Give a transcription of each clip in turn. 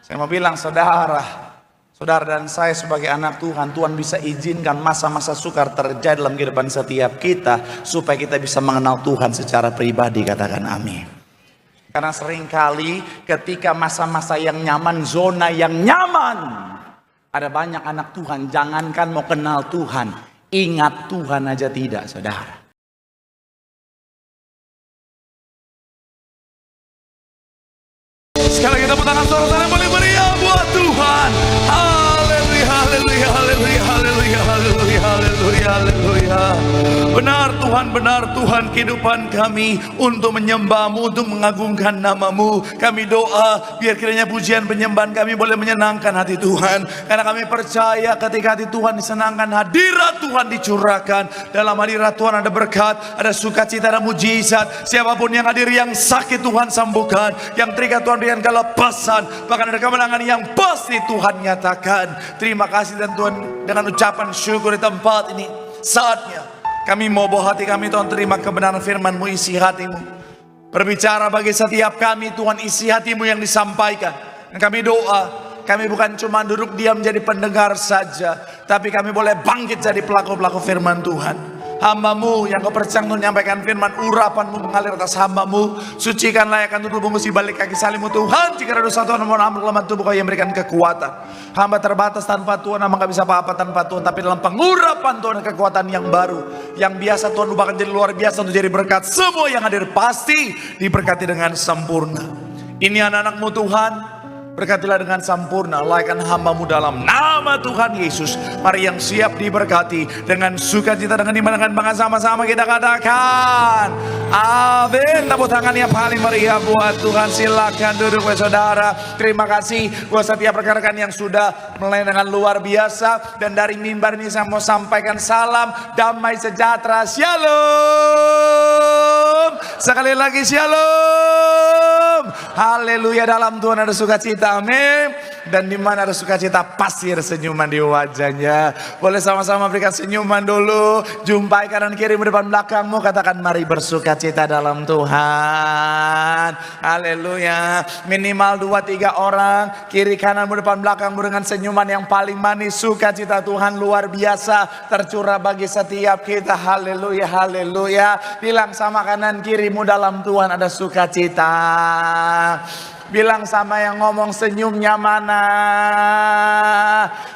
Saya mau bilang saudara dan saya sebagai anak Tuhan, Tuhan bisa izinkan masa-masa sukar terjadi dalam kehidupan setiap kita supaya kita bisa mengenal Tuhan secara pribadi. Katakan amin. Karena seringkali ketika masa-masa yang nyaman, zona yang nyaman, ada banyak anak Tuhan, jangankan mau kenal Tuhan, ingat Tuhan aja tidak, saudara. Sekali kita tangan saudara yang boleh meriah buat Tuhan. Haleluya, haleluya, haleluya, haleluya, haleluya, haleluya, haleluya. Benar Tuhan kehidupan kami untuk menyembah-Mu, untuk mengagungkan nama-Mu. Kami doa biar kiranya pujian penyembahan kami boleh menyenangkan hati Tuhan. Karena kami percaya ketika hati Tuhan disenangkan, hadirat Tuhan dicurahkan. Dalam hadirat Tuhan ada berkat, ada sukacita, ada mujizat. Siapapun yang hadir yang sakit Tuhan sembuhkan, yang terikat Tuhan berikan kelepasan, bahkan ada kemenangan yang pasti Tuhan nyatakan. Terima kasih dan Tuhan, dengan ucapan syukur di tempat ini, saatnya kami mau bawa hati kami Tuhan, terima kebenaran firman-Mu, isi hati-Mu. Berbicara bagi setiap kami Tuhan, isi hati-Mu yang disampaikan. Dan kami doa, kami bukan cuma duduk diam jadi pendengar saja, tapi kami boleh bangkit jadi pelaku-pelaku firman Tuhan. Hamba-Mu yang Kau percaya menyampaikan firman, urapan-Mu mengalir atas hamba-Mu. Sucikanlah akan tubuh bungkus balik kaki salib-Mu Tuhan. Jika ada dosa Tuhan, mohon ampun lemah tubuh Kau yang memberikan kekuatan. Hamba terbatas tanpa Tuhan, hamba gak bisa apa-apa tanpa Tuhan. Tapi dalam pengurapan Tuhan, kekuatan yang baru, yang biasa Tuhan ubahkan jadi luar biasa untuk jadi berkat. Semua yang hadir pasti diberkati dengan sempurna. Ini anak-anak-Mu Tuhan, berkatilah dengan sempurna, layakkan hamba-Mu dalam nama Tuhan Yesus. Mari yang siap diberkati dengan sukacita, dengan iman, dengan bangga, sama-sama kita katakan amin. Tepuk tangan yang paling meriah buat Tuhan. Silakan duduk saudara. Terima kasih buat setiap rekan-rekan yang sudah melayani dengan luar biasa. Dan dari mimbar ini saya mau sampaikan salam damai sejahtera. Shalom. Sekali lagi shalom. Haleluya. Dalam Tuhan ada sukacita. Amin. Dan di mana ada sukacita pasti ada senyuman di wajahnya. Boleh sama-sama berikan senyuman dulu. Jumpai kanan kiri depan belakangmu. Katakan mari bersukacita dalam Tuhan. Haleluya. Minimal 2-3 orang kiri kananmu depan belakangmu dengan senyuman yang paling manis. Sukacita Tuhan luar biasa tercurah bagi setiap kita. Haleluya, haleluya. Bilang sama kanan kirimu, dalam Tuhan ada sukacita. Bilang sama yang ngomong senyumnya mana.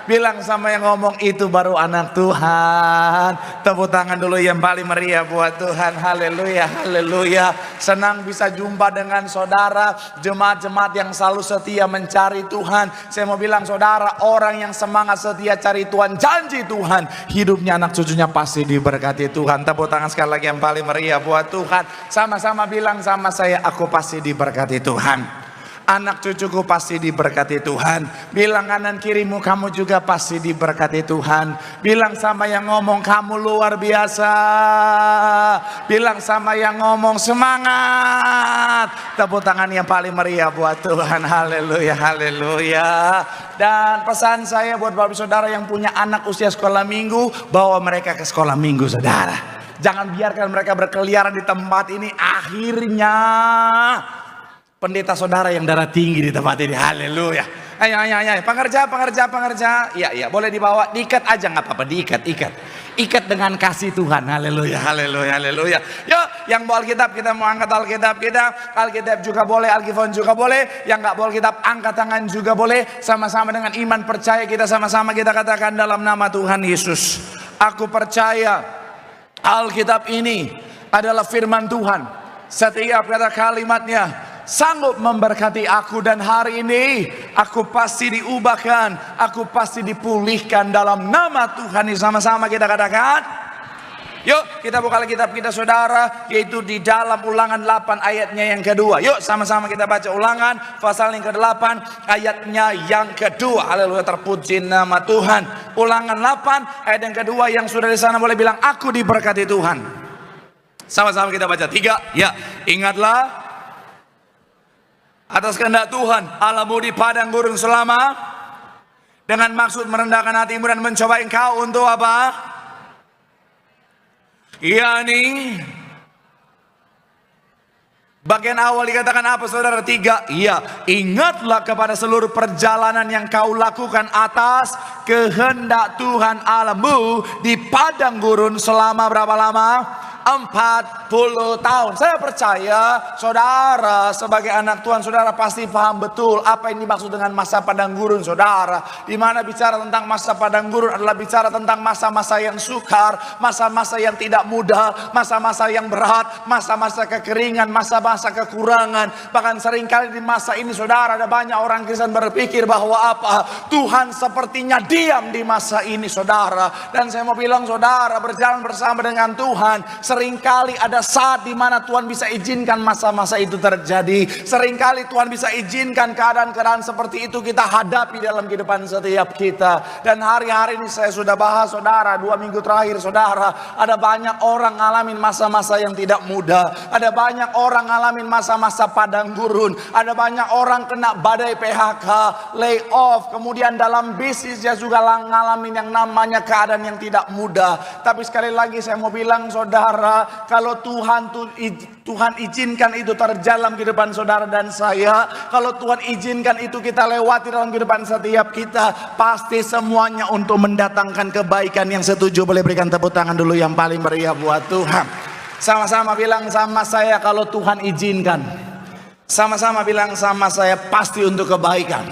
Bilang sama yang ngomong itu baru anak Tuhan. Tepuk tangan dulu yang paling meriah buat Tuhan. Haleluya, haleluya. Senang bisa jumpa dengan saudara, jemaat-jemaat yang selalu setia mencari Tuhan. Saya mau bilang saudara, orang yang semangat setia cari Tuhan, janji Tuhan, hidupnya anak cucunya pasti diberkati Tuhan. Tepuk tangan sekali lagi yang paling meriah buat Tuhan. Sama-sama bilang sama saya, aku pasti diberkati Tuhan. Anak cucuku pasti diberkati Tuhan. Bilang kanan kirimu, kamu juga pasti diberkati Tuhan. Bilang sama yang ngomong, kamu luar biasa. Bilang sama yang ngomong, semangat. Tepuk tangan yang paling meriah buat Tuhan. Haleluya, haleluya. Dan pesan saya buat bapak saudara yang punya anak usia sekolah minggu, bawa mereka ke sekolah minggu saudara. Jangan biarkan mereka berkeliaran di tempat ini. Akhirnya pendeta saudara yang darah tinggi di tempat ini. Haleluya. Ayo. Pengerja. Iya, boleh dibawa. Diikat aja, nggak apa-apa. Ikat dengan kasih Tuhan. Haleluya, haleluya, haleluya. Yuk, yang bawa Alkitab, kita mau angkat Alkitab kita. Alkitab juga boleh, Alkifon juga boleh. Yang nggak bawa Alkitab, angkat tangan juga boleh. Sama-sama dengan iman percaya kita, sama-sama kita katakan dalam nama Tuhan Yesus. Aku percaya Alkitab ini adalah firman Tuhan. Setiap kata kalimatnya sanggup memberkati aku, dan hari ini aku pasti diubahkan, aku pasti dipulihkan dalam nama Tuhan. Sama-sama kita katakan. Yuk kita buka Alkitab kita saudara, yaitu di dalam Ulangan 8 ayatnya yang kedua. Yuk sama-sama kita baca Ulangan pasal yang ke-8 ayatnya yang kedua. Haleluya, terpuji nama Tuhan. Ulangan 8 ayat yang kedua. Yang sudah di sana boleh bilang aku diberkati Tuhan. Sama-sama kita baca 3. Ya, ingatlah atas kehendak Tuhan Allahmu di padang gurun selama, dengan maksud merendahkan hatimu dan mencoba engkau untuk apa? yakni Bagian awal dikatakan apa saudara? 3. Iya, ingatlah kepada seluruh perjalanan yang kau lakukan atas kehendak Tuhan Allahmu di padang gurun selama berapa lama? 40 tahun. Saya percaya saudara sebagai anak Tuhan, saudara pasti paham betul apa yang dimaksud dengan masa padang gurun saudara. Di mana bicara tentang masa padang gurun adalah bicara tentang masa-masa yang sukar, masa-masa yang tidak mudah, masa-masa yang berat, masa-masa kekeringan, masa-masa kekurangan. Bahkan seringkali di masa ini saudara, ada banyak orang Kristen berpikir bahwa apa? Tuhan sepertinya diam di masa ini saudara. Dan saya mau bilang saudara, berjalan bersama dengan Tuhan, seringkali ada saat di mana Tuhan bisa izinkan masa-masa itu terjadi. Seringkali Tuhan bisa izinkan keadaan-keadaan seperti itu kita hadapi dalam kehidupan setiap kita. Dan hari-hari ini saya sudah bahas saudara, 2 minggu terakhir saudara, ada banyak orang ngalamin masa-masa yang tidak mudah. Ada banyak orang ngalamin masa-masa padang gurun. Ada banyak orang kena badai PHK, lay off. Kemudian dalam bisnis dia juga ngalamin yang namanya keadaan yang tidak mudah. Tapi sekali lagi saya mau bilang saudara, kalau Tuhan izinkan itu terjadi dalam kehidupan saudara dan saya, kalau Tuhan izinkan itu kita lewati dalam kehidupan setiap kita, pasti semuanya untuk mendatangkan kebaikan. Yang setuju boleh berikan tepuk tangan dulu yang paling meriah buat Tuhan. Sama-sama bilang sama saya, kalau Tuhan izinkan. Sama-sama bilang sama saya, pasti untuk kebaikan.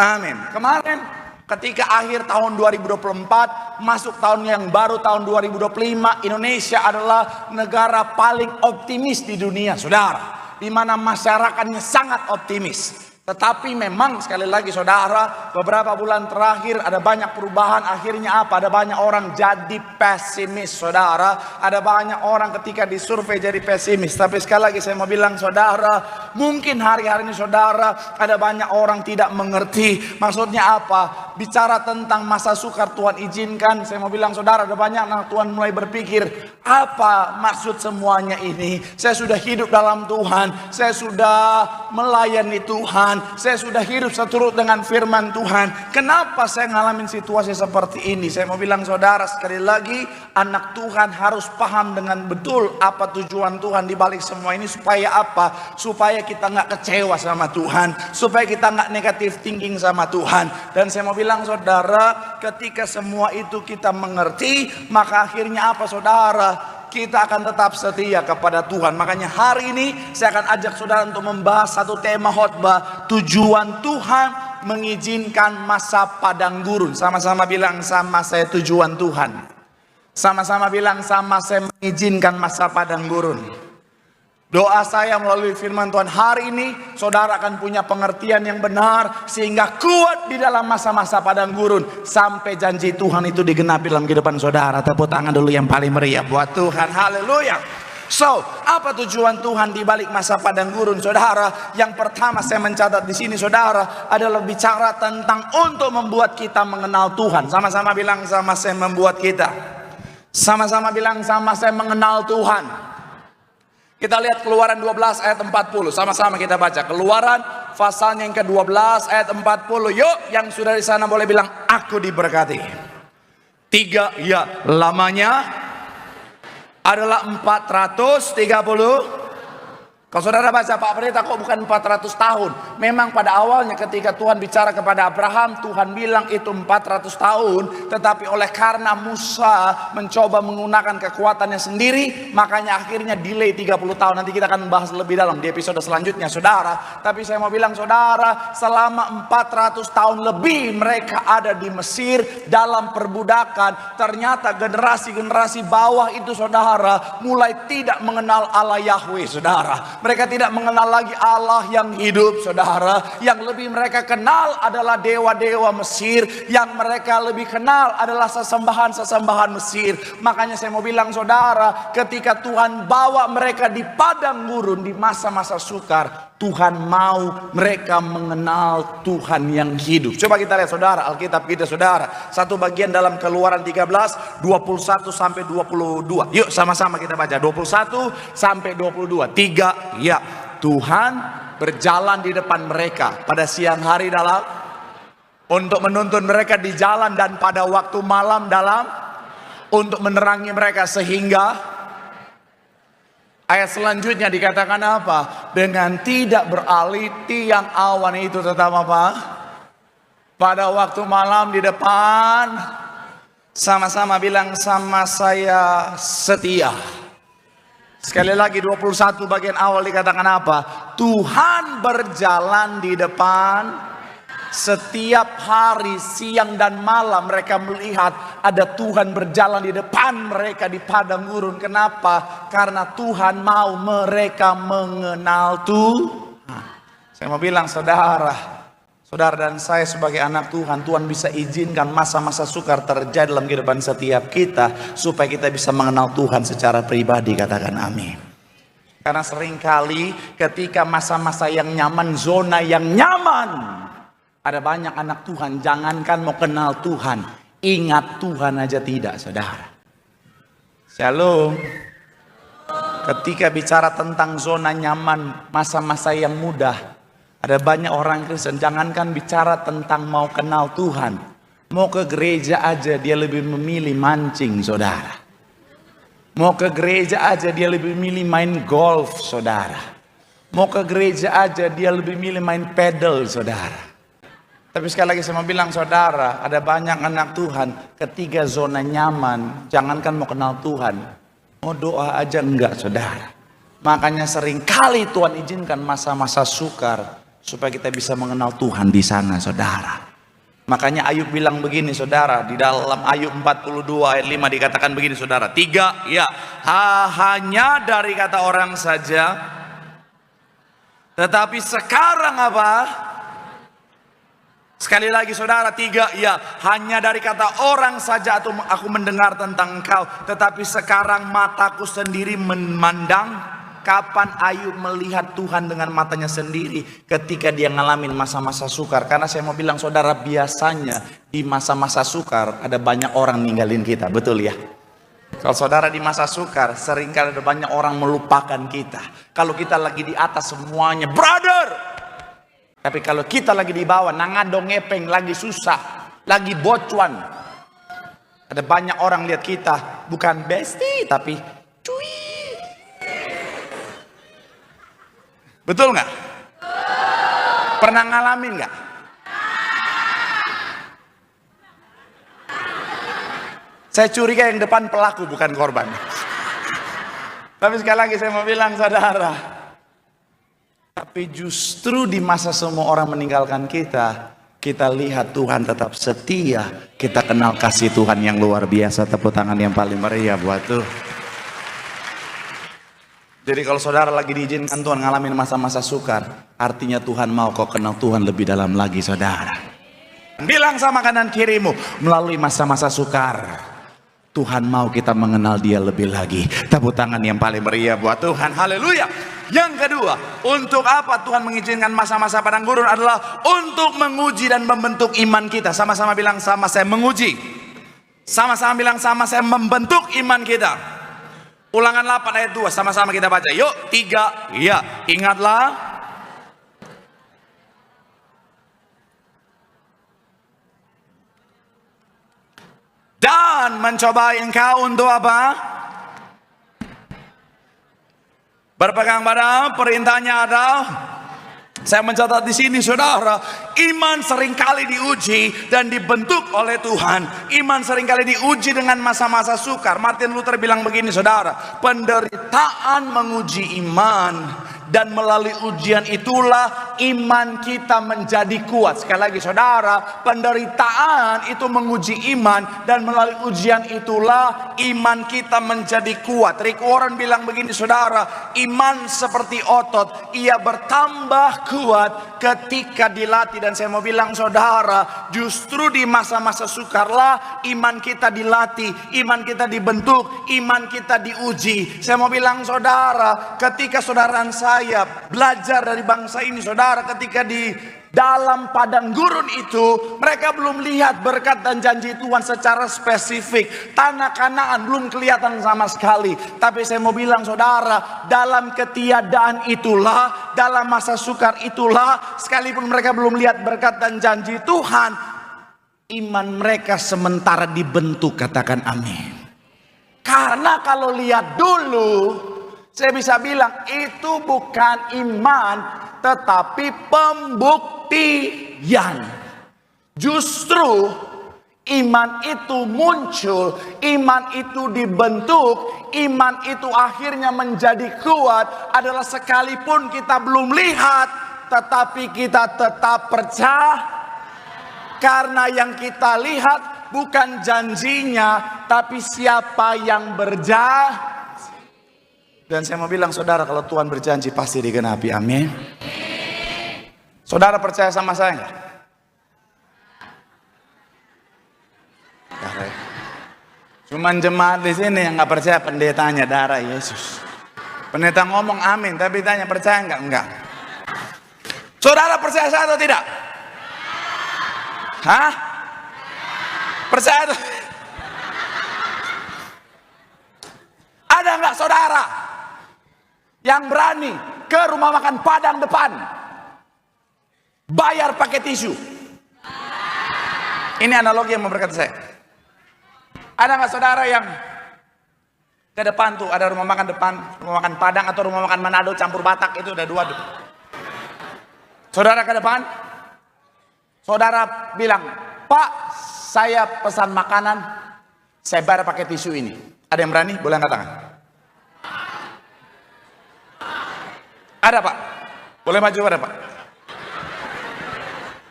Amin. Kemarin ketika akhir tahun 2024 masuk tahun yang baru tahun 2025, Indonesia adalah negara paling optimis di dunia saudara, di mana masyarakatnya sangat optimis. Tetapi memang sekali lagi saudara, beberapa bulan terakhir ada banyak perubahan. Akhirnya apa? Ada banyak orang jadi pesimis saudara. Ada banyak orang ketika disurvei jadi pesimis. Tapi sekali lagi saya mau bilang saudara, mungkin hari-hari ini saudara ada banyak orang tidak mengerti. Maksudnya apa? Bicara tentang masa sukar Tuhan izinkan. Saya mau bilang saudara, ada banyak anak Tuhan mulai berpikir, apa maksud semuanya ini? Saya sudah hidup dalam Tuhan, saya sudah melayani Tuhan, saya sudah hidup seturut dengan firman Tuhan. Kenapa saya ngalamin situasi seperti ini? Saya mau bilang saudara, sekali lagi anak Tuhan harus paham dengan betul apa tujuan Tuhan di balik semua ini. Supaya apa? Supaya kita nggak kecewa sama Tuhan, supaya kita nggak negatif thinking sama Tuhan. Dan saya mau bilang saudara, ketika semua itu kita mengerti, maka akhirnya apa saudara? Kita akan tetap setia kepada Tuhan. Makanya hari ini saya akan ajak saudara untuk membahas satu tema khotbah, tujuan Tuhan mengizinkan masa padang gurun. Sama-sama bilang sama saya, tujuan Tuhan. Sama-sama bilang sama saya, mengizinkan masa padang gurun. Doa saya melalui firman Tuhan hari ini, saudara akan punya pengertian yang benar sehingga kuat di dalam masa-masa padang gurun sampai janji Tuhan itu digenapi dalam kehidupan saudara. Tepuk tangan dulu yang paling meriah buat Tuhan. Haleluya. So, apa tujuan Tuhan di balik masa padang gurun saudara? Yang pertama saya mencatat di sini saudara adalah bicara tentang untuk membuat kita mengenal Tuhan. Sama-sama bilang sama saya, membuat kita. Sama-sama bilang sama saya, mengenal Tuhan. Kita lihat Keluaran 12 ayat 40. Sama-sama kita baca. Keluaran pasalnya yang ke-12 ayat 40. Yuk, yang sudah di sana boleh bilang aku diberkati. 3, ya, lamanya adalah 430. Kalau saudara baca, Pak Pendeta, kok bukan 400 tahun? Memang pada awalnya ketika Tuhan bicara kepada Abraham, Tuhan bilang itu 400 tahun. Tetapi oleh karena Musa mencoba menggunakan kekuatannya sendiri, makanya akhirnya delay 30 tahun. Nanti kita akan bahas lebih dalam di episode selanjutnya saudara. Tapi saya mau bilang saudara, selama 400 tahun lebih mereka ada di Mesir dalam perbudakan. Ternyata generasi-generasi bawah itu saudara mulai tidak mengenal Allah Yahweh saudara. Mereka tidak mengenal lagi Allah yang hidup saudara. Yang lebih mereka kenal adalah dewa-dewa Mesir. Yang mereka lebih kenal adalah sesembahan-sesembahan Mesir. Makanya saya mau bilang saudara, ketika Tuhan bawa mereka di padang gurun di masa-masa sukar, Tuhan mau mereka mengenal Tuhan yang hidup. Coba kita lihat saudara Alkitab kita saudara. Satu bagian dalam Keluaran 13 21 sampai 22. Yuk sama-sama kita baca 21 sampai 22. 3, ya, Tuhan berjalan di depan mereka pada siang hari dalam untuk menuntun mereka di jalan, dan pada waktu malam dalam untuk menerangi mereka, sehingga Ayat selanjutnya dikatakan apa? Dengan tidak beralih tiang awan itu tetap apa? Pada waktu malam di depan, sama-sama bilang sama saya setia. Sekali lagi 21 bagian awal dikatakan apa? Tuhan berjalan di depan. Setiap hari, siang dan malam mereka melihat ada Tuhan berjalan di depan mereka di padang gurun. Kenapa? Karena Tuhan mau mereka mengenal Tuhan. Saya mau bilang saudara dan saya sebagai anak Tuhan, Tuhan bisa izinkan masa-masa sukar terjadi dalam kehidupan setiap kita supaya kita bisa mengenal Tuhan secara pribadi. Katakan amin. Karena seringkali ketika masa-masa yang nyaman, zona yang nyaman, ada banyak anak Tuhan, jangankan mau kenal Tuhan, ingat Tuhan aja tidak, saudara. Shalom. Ketika bicara tentang zona nyaman, masa-masa yang mudah, ada banyak orang Kristen, jangankan bicara tentang mau kenal Tuhan, mau ke gereja aja dia lebih memilih mancing, saudara. Mau ke gereja aja dia lebih memilih main golf, saudara. Mau ke gereja aja dia lebih memilih main pedal, saudara. Tapi sekali lagi saya mau bilang saudara, ada banyak anak Tuhan ketika zona nyaman, jangankan mau kenal Tuhan, mau doa aja enggak, saudara. Makanya sering kali Tuhan izinkan masa-masa sukar supaya kita bisa mengenal Tuhan di sana, saudara. Makanya Ayub bilang begini, saudara, di dalam Ayub 42 ayat 5 dikatakan begini, saudara. 3, ya, hanya dari kata orang saja, tetapi sekarang apa? Sekali lagi saudara, 3, ya, hanya dari kata orang saja aku mendengar tentang engkau, tetapi sekarang mataku sendiri memandang. Kapan Ayub melihat Tuhan dengan matanya sendiri? Ketika dia ngalamin masa-masa sukar. Karena saya mau bilang saudara, biasanya di masa-masa sukar ada banyak orang ninggalin kita, betul ya? Kalau saudara di masa sukar, seringkali ada banyak orang melupakan kita. Kalau kita lagi di atas semuanya, brother. Tapi kalau kita lagi di bawah, nangadong ngepeng, lagi susah, lagi bocuan. Ada banyak orang lihat kita, bukan bestie, tapi cuy. Betul nggak? Pernah ngalamin nggak? Saya curiga yang depan pelaku bukan korban. Tapi sekali lagi saya mau bilang saudara, tapi justru di masa semua orang meninggalkan kita, kita lihat Tuhan tetap setia. Kita kenal kasih Tuhan yang luar biasa. Tepuk tangan yang paling meriah buat Tuhan. Jadi kalau saudara lagi diizinkan Tuhan ngalamin masa-masa sukar, artinya Tuhan mau kau kenal Tuhan lebih dalam lagi, saudara. Bilang sama kanan kirimu, melalui masa-masa sukar, Tuhan mau kita mengenal Dia lebih lagi. Tepuk tangan yang paling meriah buat Tuhan. Haleluya. Yang kedua, untuk apa Tuhan mengizinkan masa-masa padang gurun adalah untuk menguji dan membentuk iman kita. Sama-sama bilang, sama saya menguji. Sama-sama bilang, sama saya membentuk iman kita. Ulangan 8 ayat 2, sama-sama kita baca. Yuk, 3, ya, ingatlah. Dan mencobai engkau untuk apa? Berpegang pada perintahnya adalah. Saya mencatat di sini saudara, iman seringkali diuji dan dibentuk oleh Tuhan. Iman seringkali diuji dengan masa-masa sukar. Martin Luther bilang begini saudara, penderitaan menguji iman. Dan melalui ujian itulah iman kita menjadi kuat. Sekali lagi saudara, penderitaan itu menguji iman. Dan melalui ujian itulah iman kita menjadi kuat. Rick Warren bilang begini saudara, iman seperti otot, ia bertambah kuat ketika dilatih. Dan saya mau bilang saudara, justru di masa-masa sukarlah iman kita dilatih, iman kita dibentuk, iman kita diuji. Saya mau bilang saudara, ketika saudara saya belajar dari bangsa ini saudara, ketika di dalam padang gurun itu mereka belum lihat berkat dan janji Tuhan secara spesifik. Tanah Kanaan belum kelihatan sama sekali. Tapi saya mau bilang saudara, dalam ketiadaan itulah, dalam masa sukar itulah, sekalipun mereka belum lihat berkat dan janji Tuhan, iman mereka sementara dibentuk. Katakan amin. Karena kalau lihat dulu, Saya bisa bilang itu bukan iman, tetapi pembuktian. Justru iman itu muncul, iman itu dibentuk, iman itu akhirnya menjadi kuat adalah sekalipun kita belum lihat, tetapi kita tetap percaya. Karena yang kita lihat bukan janjinya, tapi siapa yang berjanji. Dan saya mau bilang saudara, kalau Tuhan berjanji pasti digenapi, amin. Saudara percaya sama saya enggak? Cuman jemaat di sini yang nggak percaya pendetanya, darah Yesus. Pendeta ngomong amin, tapi tanya percaya enggak? Enggak. Saudara percaya saya atau tidak? Hah? Percaya atau? Ada enggak saudara yang berani ke rumah makan Padang depan bayar pakai tisu? Ini analogi yang memberkati saya. Ada nggak saudara yang ke depan tuh ada rumah makan depan, rumah makan Padang atau rumah makan Manado campur Batak, itu ada dua tuh. Saudara ke depan, saudara bilang, Pak, saya pesan makanan, saya bayar pakai tisu ini. Ada yang berani? Boleh angkat tangan. Ada Pak? Boleh maju pada Pak?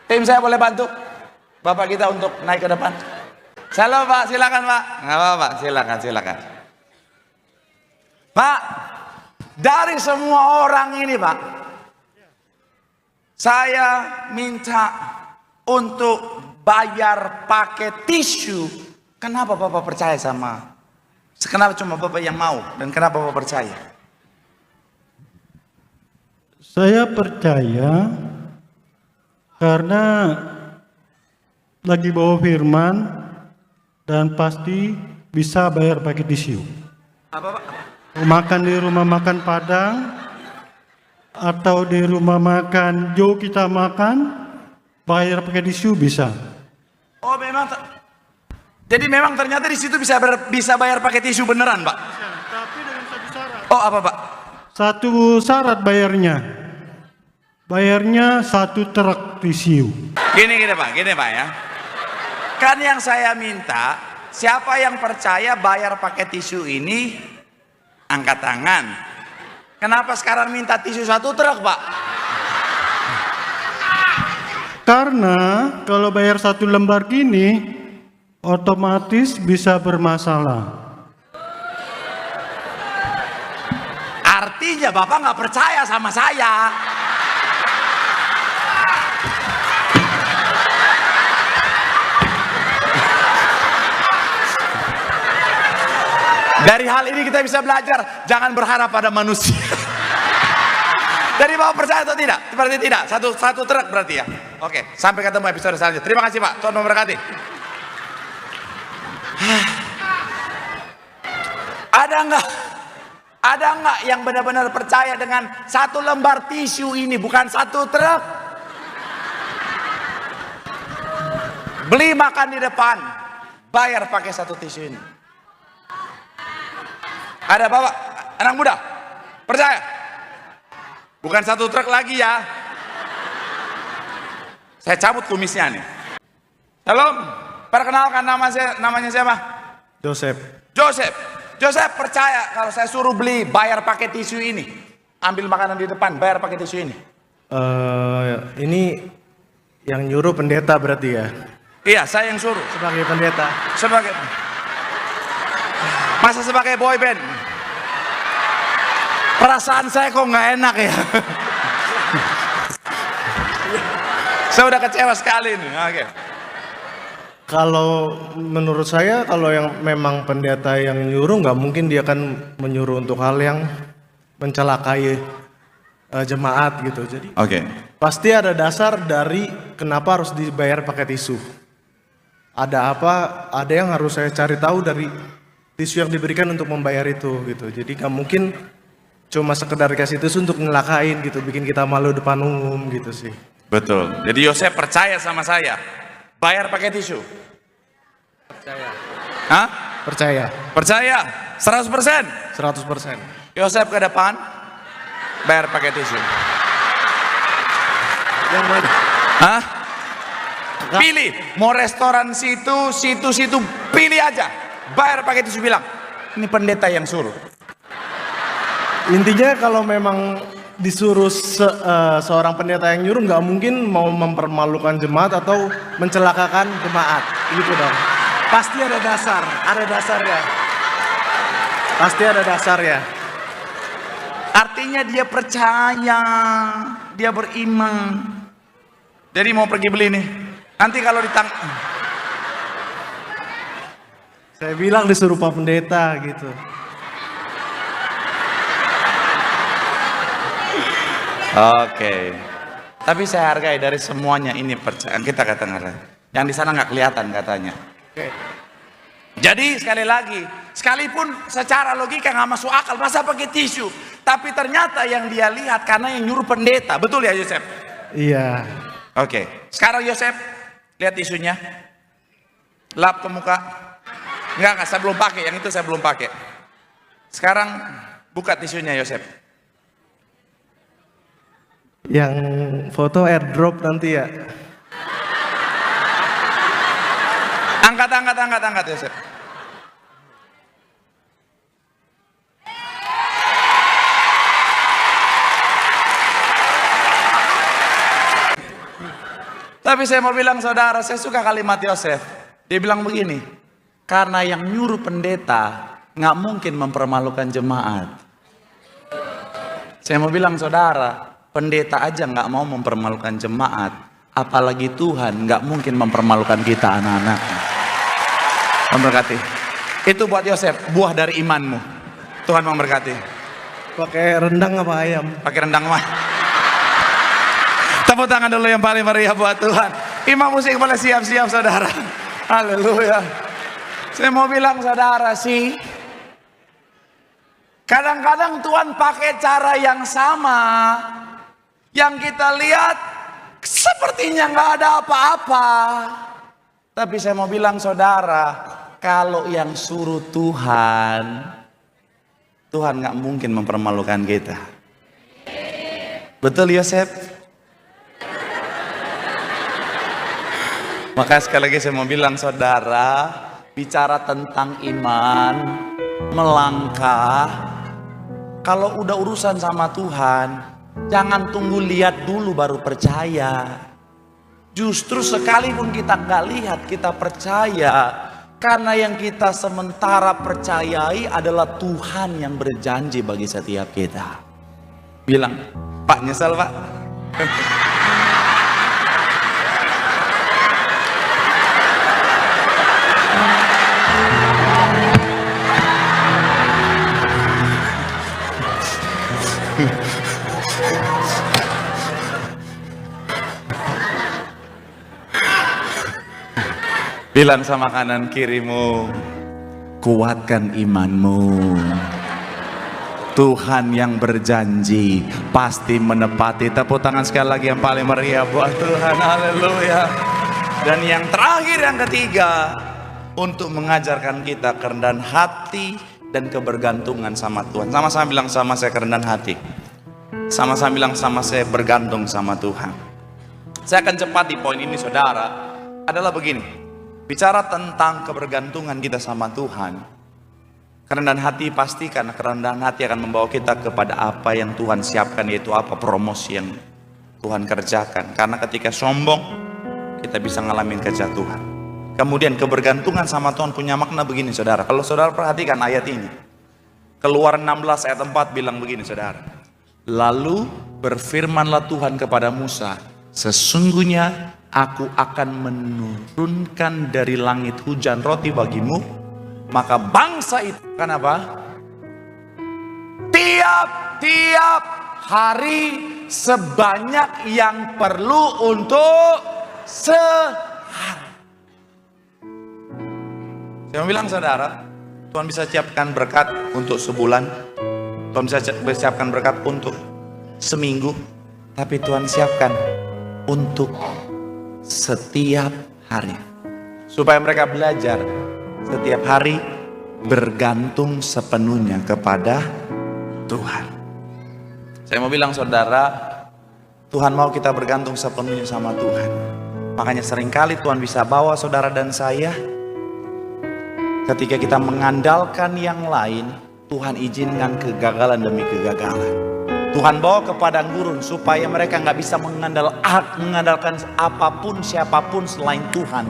Tim saya boleh bantu Bapak kita untuk naik ke depan? Halo Pak, silakan Pak. Nggak apa-apa, silakan. Pak, dari semua orang ini Pak, saya minta untuk bayar pakai tisu. Kenapa Bapak percaya sama? Kenapa cuma Bapak yang mau dan kenapa Bapak percaya? Saya percaya karena lagi bawa firman dan pasti bisa bayar pakai tisu. Apa Pak? Makan di rumah makan Padang atau di rumah makan Jo kita makan, bayar pakai tisu bisa. Oh memang, jadi memang ternyata di situ bisa bayar pakai tisu beneran Pak? Tapi dengan satu syarat. Oh apa Pak? Satu syarat bayarnya. Bayarnya 1 truk tisu. Gini Pak ya. Kan yang saya minta, siapa yang percaya bayar pakai tisu ini, angkat tangan. Kenapa sekarang minta tisu 1 truk Pak? Karena kalau bayar 1 lembar gini, otomatis bisa bermasalah. Artinya Bapak nggak percaya sama saya. Dari hal ini kita bisa belajar, jangan berharap pada manusia. Dari Bapak percaya atau tidak? Berarti tidak. Satu truk berarti ya. Oke, sampai ketemu episode selanjutnya. Terima kasih Pak, Tuhan memberkati. Ada nggak yang benar-benar percaya dengan 1 lembar tisu ini, bukan 1 truk? Beli makan di depan, bayar pakai 1 tisu ini. Ada Bapak, anak muda, percaya? Bukan 1 truk lagi ya. Saya cabut kumisnya nih. Halo, perkenalkan namanya siapa? Joseph. Joseph percaya kalau saya suruh beli, bayar pakai tisu ini, ambil makanan di depan, bayar pakai tisu ini? Ini yang nyuruh pendeta berarti ya? Iya, saya yang suruh. Sebagai pendeta. Masa sebagai boy band? Perasaan saya kok nggak enak ya. Saya udah kecewa sekali nih. Oke. Kalau menurut saya, kalau yang memang pendeta yang nyuruh, nggak mungkin dia akan menyuruh untuk hal yang mencelakai jemaat gitu. Jadi pasti ada dasar dari kenapa harus dibayar pakai tisu. Ada apa? Ada yang harus saya cari tahu dari tisu yang diberikan untuk membayar itu gitu. Jadi nggak mungkin cuma sekedar kasih tisu untuk ngelakain gitu, bikin kita malu depan umum gitu sih. Betul. Jadi Yosef percaya sama saya, bayar pakai tisu. Percaya. Hah? Percaya. Percaya? 100%? 100%. Yosef ke depan, bayar pakai tisu. Yang mana? Hah? Pilih, mau restoran situ, pilih aja. Bayar pakai tisu, bilang, ini pendeta yang suruh. Intinya kalau memang disuruh seorang pendeta yang nyuruh, nggak mungkin mau mempermalukan jemaat atau mencelakakan jemaat, gitu dong. Pasti ada dasarnya. Pasti ada dasarnya. Artinya dia percaya, dia beriman. Jadi mau pergi beli nih. Nanti kalau Saya bilang disuruh Pak Pendeta gitu. Oke. Tapi saya hargai dari semuanya ini percaya kita katakan. Yang di sana nggak kelihatan katanya. Oke. Jadi sekali lagi, sekalipun secara logika nggak masuk akal, masa pakai tisu? Tapi ternyata yang dia lihat karena yang nyuruh pendeta, betul ya Yosef? Iya. Oke. Sekarang Yosef, lihat tisunya, lap ke muka. Enggak, saya belum pakai, yang itu saya belum pakai. Sekarang buka tisunya Yosef. Yang foto airdrop nanti ya. Angkat Yosef. Tapi saya mau bilang saudara, saya suka kalimat Yosef. Dia bilang begini, karena yang nyuruh pendeta nggak mungkin mempermalukan jemaat. Saya mau bilang saudara, pendeta aja nggak mau mempermalukan jemaat, apalagi Tuhan nggak mungkin mempermalukan kita anak-anaknya. Memberkati. Itu buat Yosef, buah dari imanmu. Tuhan memberkati. Pakai rendang apa ayam? Pakai rendang mah. Tepuk tangan dulu yang paling meriah buat Tuhan. Imam musik boleh siap-siap saudara. Haleluya. Saya mau bilang saudara sih, kadang-kadang Tuhan pakai cara yang sama. Yang kita lihat sepertinya nggak ada apa-apa. Tapi saya mau bilang saudara, kalau yang suruh Tuhan nggak mungkin mempermalukan kita. Betul Yosef? Maka sekali lagi saya mau bilang saudara, bicara tentang iman, melangkah, kalau udah urusan sama Tuhan, jangan tunggu lihat dulu baru percaya. Justru sekalipun kita nggak lihat, kita percaya. Karena yang kita sementara percayai adalah Tuhan yang berjanji bagi setiap kita. Bilang, Pak nyesel Pak. Bilang sama kanan kirimu, kuatkan imanmu. Tuhan yang berjanji pasti menepati. Tepuk tangan sekali lagi yang paling meriah buat Tuhan. Haleluya. Dan yang terakhir, yang ketiga, untuk mengajarkan kita kerendahan hati dan kebergantungan sama Tuhan. Sama-sama bilang sama saya kerendahan hati. Sama-sama bilang sama saya bergantung sama Tuhan. Saya akan cepat di poin ini saudara. Adalah begini. Bicara tentang kebergantungan kita sama Tuhan, kerendahan hati pasti, karena kerendahan hati akan membawa kita kepada apa yang Tuhan siapkan, yaitu apa promosi yang Tuhan kerjakan. Karena ketika sombong, kita bisa ngalamin kejatuhan. Kemudian kebergantungan sama Tuhan punya makna begini saudara. Kalau saudara perhatikan ayat ini, Keluaran 16 ayat 4 bilang begini saudara. Lalu berfirmanlah Tuhan kepada Musa, sesungguhnya aku akan menurunkan dari langit hujan roti bagimu, maka bangsa itu akan apa? Tiap-tiap hari sebanyak yang perlu untuk sehari. Saya mau bilang saudara, Tuhan bisa siapkan berkat untuk sebulan, Tuhan bisa siapkan berkat untuk seminggu, tapi Tuhan siapkan untuk setiap hari, supaya mereka belajar setiap hari bergantung sepenuhnya kepada Tuhan. Saya mau bilang saudara, Tuhan mau kita bergantung sepenuhnya sama Tuhan. Makanya seringkali Tuhan bisa bawa saudara dan saya, ketika kita mengandalkan yang lain, Tuhan izinkan kegagalan demi kegagalan. Tuhan bawa ke padang gurun supaya mereka nggak bisa mengandalkan apapun siapapun selain Tuhan.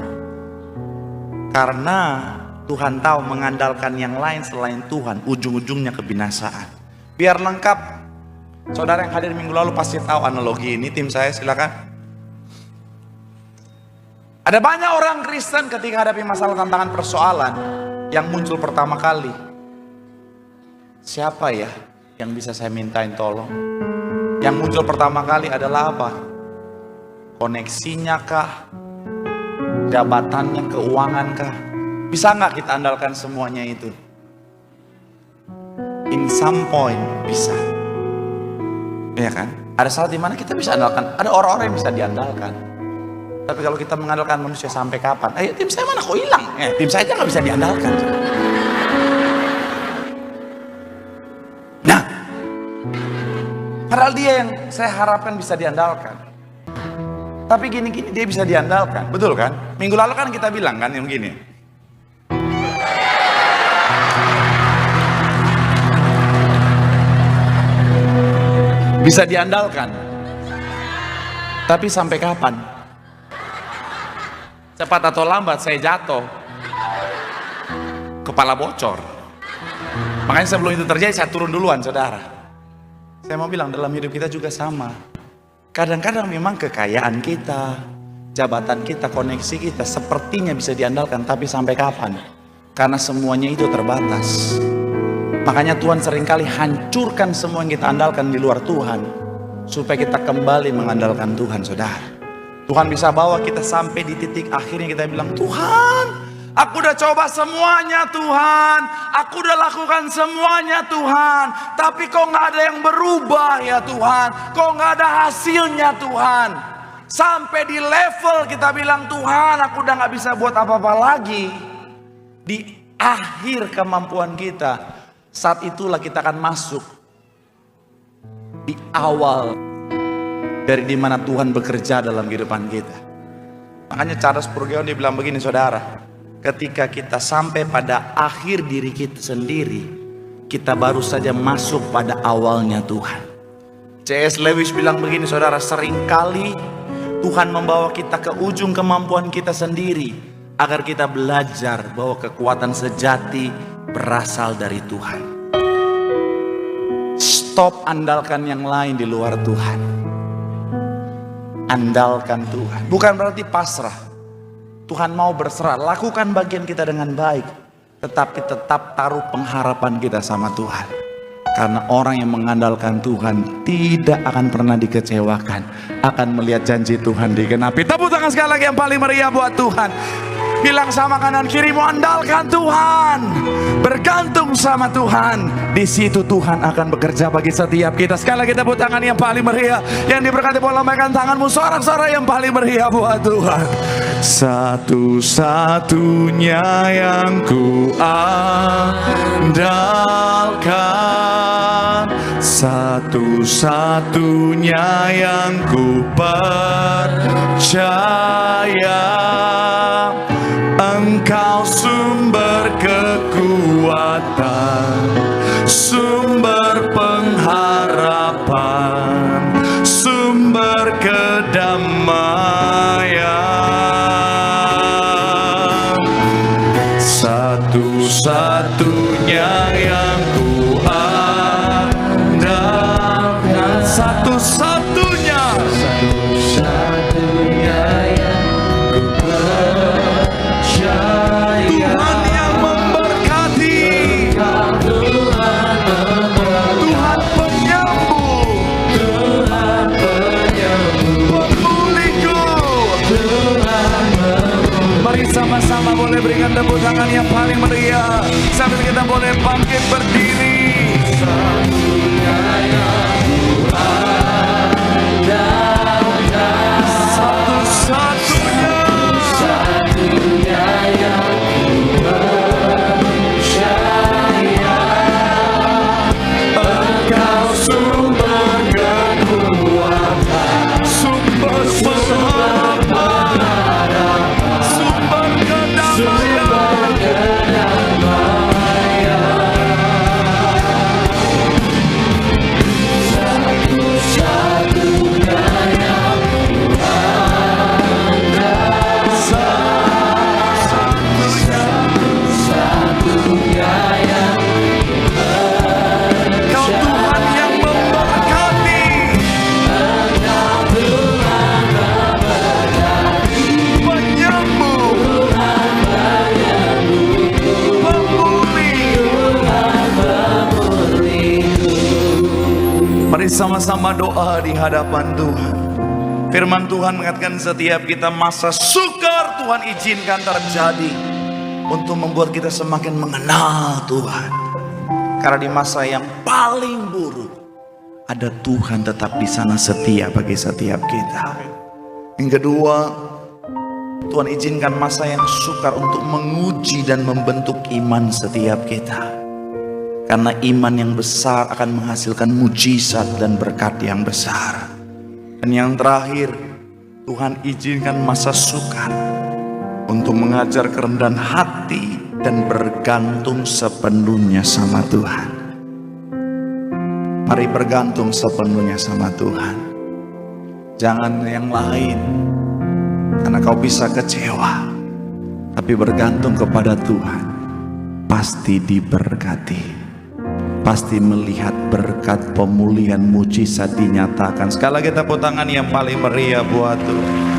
Karena Tuhan tahu mengandalkan yang lain selain Tuhan ujung-ujungnya kebinasaan. Biar lengkap, saudara yang hadir minggu lalu pasti tahu analogi ini. Tim saya silakan. Ada banyak orang Kristen ketika hadapi masalah tantangan persoalan yang muncul pertama kali, siapa ya yang bisa saya mintain tolong? Yang muncul pertama kali adalah apa? Koneksinya kah? Jabatannya, keuangan kah? Bisa nggak kita andalkan semuanya itu? In some point bisa, ya kan? Ada saat dimana kita bisa andalkan, ada orang-orang yang bisa diandalkan. Tapi kalau kita mengandalkan manusia sampai kapan? Ayo tim saya mana kok hilang? Tim saya aja nggak bisa diandalkan. Nah, padahal dia yang saya harapkan bisa diandalkan. Tapi gini-gini dia bisa diandalkan, betul kan? Minggu lalu kan kita bilang kan yang gini. Bisa diandalkan. Tapi sampai kapan? Cepat atau lambat saya jatuh. Kepala bocor. Makanya sebelum itu terjadi saya turun duluan saudara. Saya mau bilang dalam hidup kita juga sama. Kadang-kadang memang kekayaan kita, jabatan kita, koneksi kita sepertinya bisa diandalkan, tapi sampai kapan? Karena semuanya itu terbatas. Makanya Tuhan seringkali hancurkan semua yang kita andalkan di luar Tuhan, supaya kita kembali mengandalkan Tuhan saudara. Tuhan bisa bawa kita sampai di titik akhirnya kita bilang, Tuhan, aku udah coba semuanya Tuhan, aku udah lakukan semuanya Tuhan, tapi kok nggak ada yang berubah ya Tuhan, kok nggak ada hasilnya Tuhan. Sampai di level kita bilang, Tuhan aku udah nggak bisa buat apa-apa lagi. Di akhir kemampuan kita, saat itulah kita akan masuk di awal dari dimana Tuhan bekerja dalam kehidupan kita. Makanya Charles Spurgeon dia bilang begini saudara, ketika kita sampai pada akhir diri kita sendiri, kita baru saja masuk pada awalnya Tuhan. C.S. Lewis bilang begini saudara, seringkali Tuhan membawa kita ke ujung kemampuan kita sendiri, agar kita belajar bahwa kekuatan sejati berasal dari Tuhan. Stop andalkan yang lain di luar Tuhan. Andalkan Tuhan. Bukan berarti pasrah. Tuhan mau berserah, lakukan bagian kita dengan baik, tetapi tetap taruh pengharapan kita sama Tuhan. Karena orang yang mengandalkan Tuhan tidak akan pernah dikecewakan, akan melihat janji Tuhan digenapi. Tepuk tangan sekali lagi yang paling meriah buat Tuhan. Bilang sama kanan kiri, mau andalkan Tuhan, bergantung sama Tuhan. Di situ Tuhan akan bekerja bagi setiap kita. Sekali lagi tepuk tangan yang paling meriah, yang diberkati boleh lambaikan tanganmu, sorak-sorak yang paling meriah buat Tuhan. Satu-satunya yang ku andalkan, satu-satunya yang ku percaya, Engkau sumber kekuatan, sumber pengharapan, sumber kedamaian. Satu-satunya yang ku andalkan, satu-satunya, satu-satunya yang ku percaya. Tuhan yang memberkati, Tuhan penyembuh, pemulihku. Mari sama-sama boleh berikan tepuk tangan yang paling meriah sambil kita boleh bangkit berdiri. Satu-satunya, satu-satunya yang ku percaya, Engkau Sama-sama doa di hadapan Tuhan. Firman Tuhan mengatakan setiap kita masa sukar Tuhan izinkan terjadi untuk membuat kita semakin mengenal Tuhan. Karena di masa yang paling buruk ada Tuhan tetap di sana setia bagi setiap kita. Yang kedua, Tuhan izinkan masa yang sukar untuk menguji dan membentuk iman setiap kita. Karena iman yang besar akan menghasilkan mujizat dan berkat yang besar. Dan yang terakhir, Tuhan izinkan masa sukar untuk mengajar kerendahan hati dan bergantung sepenuhnya sama Tuhan. Mari bergantung sepenuhnya sama Tuhan. Jangan yang lain, karena kau bisa kecewa. Tapi bergantung kepada Tuhan, pasti diberkati. Pasti melihat berkat pemulihan mujizat dinyatakan. Sekali lagi tepuk tangan yang paling meriah buat Tuhan.